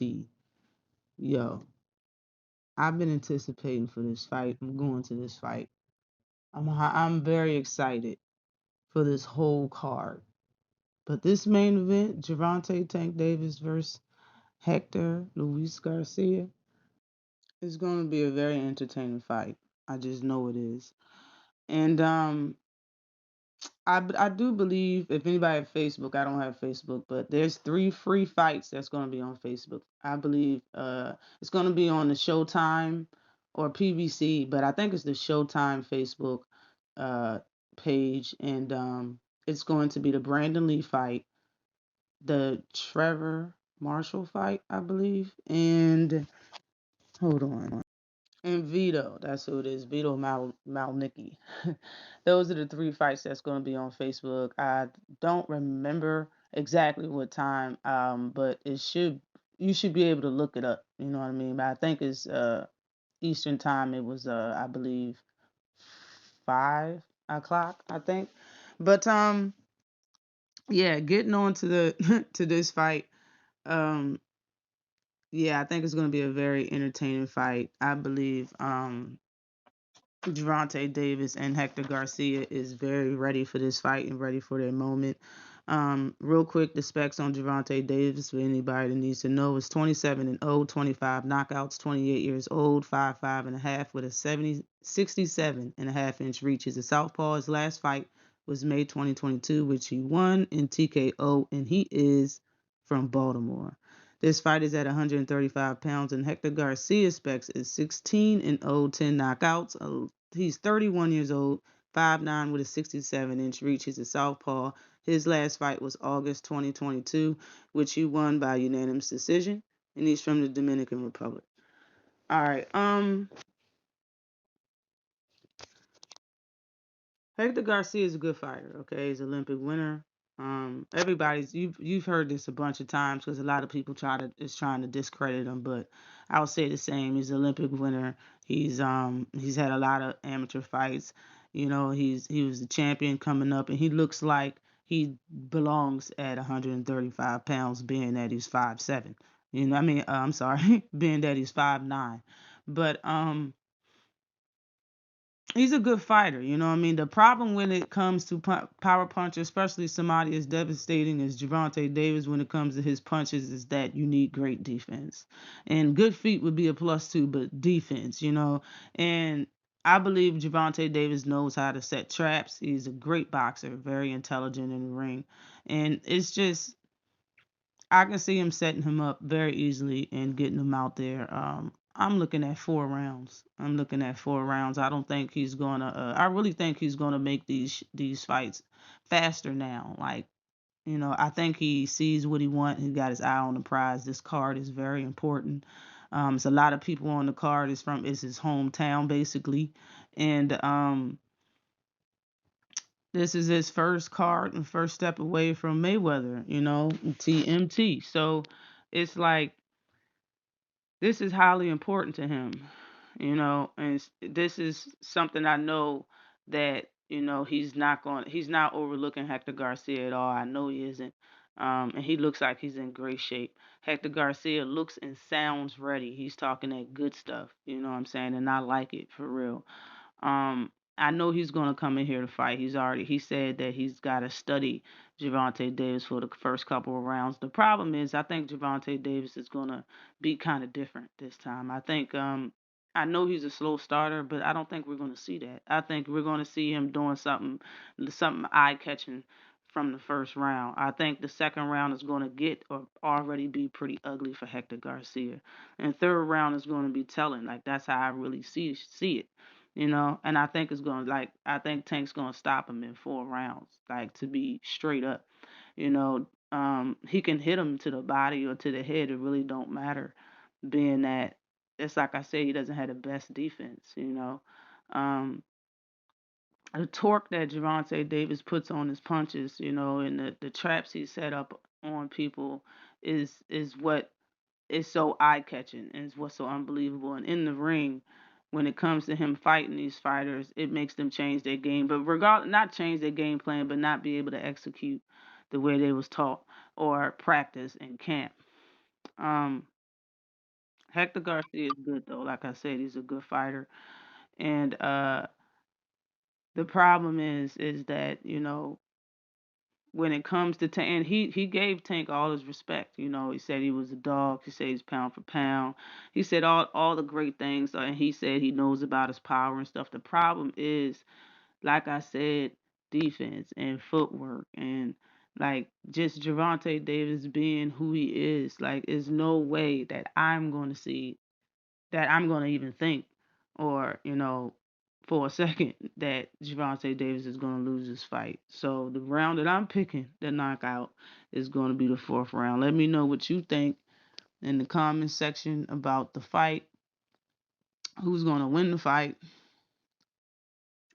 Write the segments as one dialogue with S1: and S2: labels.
S1: guarantee. Yo, I've been anticipating for this fight. I'm going to this fight. I'm very excited for this whole card. But this main event, Gervonta Tank Davis versus Hector Luis Garcia, is going to be a very entertaining fight. I just know it is. And I do believe if anybody have Facebook, I don't have Facebook, but there's 3 free fights that's going to be on Facebook. I believe it's going to be on the Showtime or PBC, but I think it's the Showtime Facebook uh page, and it's going to be the Brandon Lee fight, the Trevor Marshall fight, I believe, and hold on. And Vito, that's who it is, Vito Malnicki. Those are the 3 fights that's going to be on Facebook. I don't remember exactly what time, but you should be able to look it up. You know what I mean? But I think it's Eastern time. It was I believe 5 o'clock. I think. But yeah, getting on to the to this fight. Um, yeah, I think it's going to be a very entertaining fight. I believe Gervonta Davis and Hector Garcia is very ready for this fight and ready for their moment. Real quick, the specs on Gervonta Davis for anybody that needs to know is 27-0, 25 knockouts, 28 years old, 5'5" and a half with a 67.5 inch reach. He's a southpaw. His last fight was May 2022, which he won in TKO, and he is from Baltimore. This fight is at 135 pounds, and Hector Garcia specs is 16-0, 10 knockouts. He's 31 years old, 5'9" with a 67-inch reach. He's a southpaw. His last fight was August 2022, which he won by unanimous decision, and he's from the Dominican Republic. All right. Hector Garcia is a good fighter. Okay, he's an Olympic winner. Everybody's you've heard this a bunch of times because a lot of people trying to discredit him, but I'll say the same. He's an Olympic winner. He's had a lot of amateur fights. You know, he was the champion coming up, and he looks like he belongs at 135 pounds, being that he's 5'7". You know, I mean, I'm sorry, being that he's 5'9". But he's a good fighter, you know what I mean? The problem when it comes to power punches, especially somebody as devastating as Gervonta Davis, when it comes to his punches, is that you need great defense. And good feet would be a plus too, but defense, you know. And I believe Gervonta Davis knows how to set traps. He's a great boxer, very intelligent in the ring. And it's just I can see him setting him up very easily and getting him out there. I'm looking at 4 rounds. I'm looking at 4 rounds. I don't think he's gonna. I really think he's gonna make these fights faster now. Like, you know, I think he sees what he wants. He got his eye on the prize. This card is very important. It's a lot of people on the card. It's his hometown basically, and this is his first card and first step away from Mayweather, you know, TMT. So it's like this is highly important to him, you know, and this is something I know that, you know, he's not overlooking Hector Garcia at all. I know he isn't. And he looks like he's in great shape. Hector Garcia looks and sounds ready. He's talking that good stuff, you know what I'm saying? And I like it for real. I know he's gonna come in here to fight. He said that he's gotta study Gervonta Davis for the first couple of rounds. The problem is I think Gervonta Davis is gonna be kind of different this time. I know he's a slow starter, but I don't think we're gonna see that. I think we're gonna see him doing something eye catching from the first round. I think the second round is gonna get or already be pretty ugly for Hector Garcia. And third round is gonna be telling. Like that's how I really see it, you know. And I think Tank's gonna stop him in 4 rounds, like to be straight up, you know. He can hit him to the body or to the head. It really don't matter, being that it's like I say, he doesn't have the best defense, you know. Um, the torque that Gervonta Davis puts on his punches, you know, and the traps he set up on people is what is so eye catching and is what's so unbelievable. And in the ring, when it comes to him fighting these fighters, it makes them change their game. But not change their game plan, but not be able to execute the way they was taught or practice in camp. Um, Hector Garcia is good though. Like I said, he's a good fighter. And the problem is that, when it comes to Tank, and he gave Tank all his respect. He said he was a dog. He said he's pound for pound. He said all the great things, and he said he knows about his power and stuff. The problem is, like I said, defense and footwork and like just Gervonta Davis being who he is. Like, there's no way that I'm going to see that I'm going to even think or, for a second that Gervonta Davis is going to lose this fight. So the round that I'm picking, the knockout, is going to be the fourth round. Let me know what you think in the comment section about the fight. Who's going to win the fight?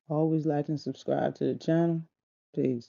S1: Always like and subscribe to the channel. Peace.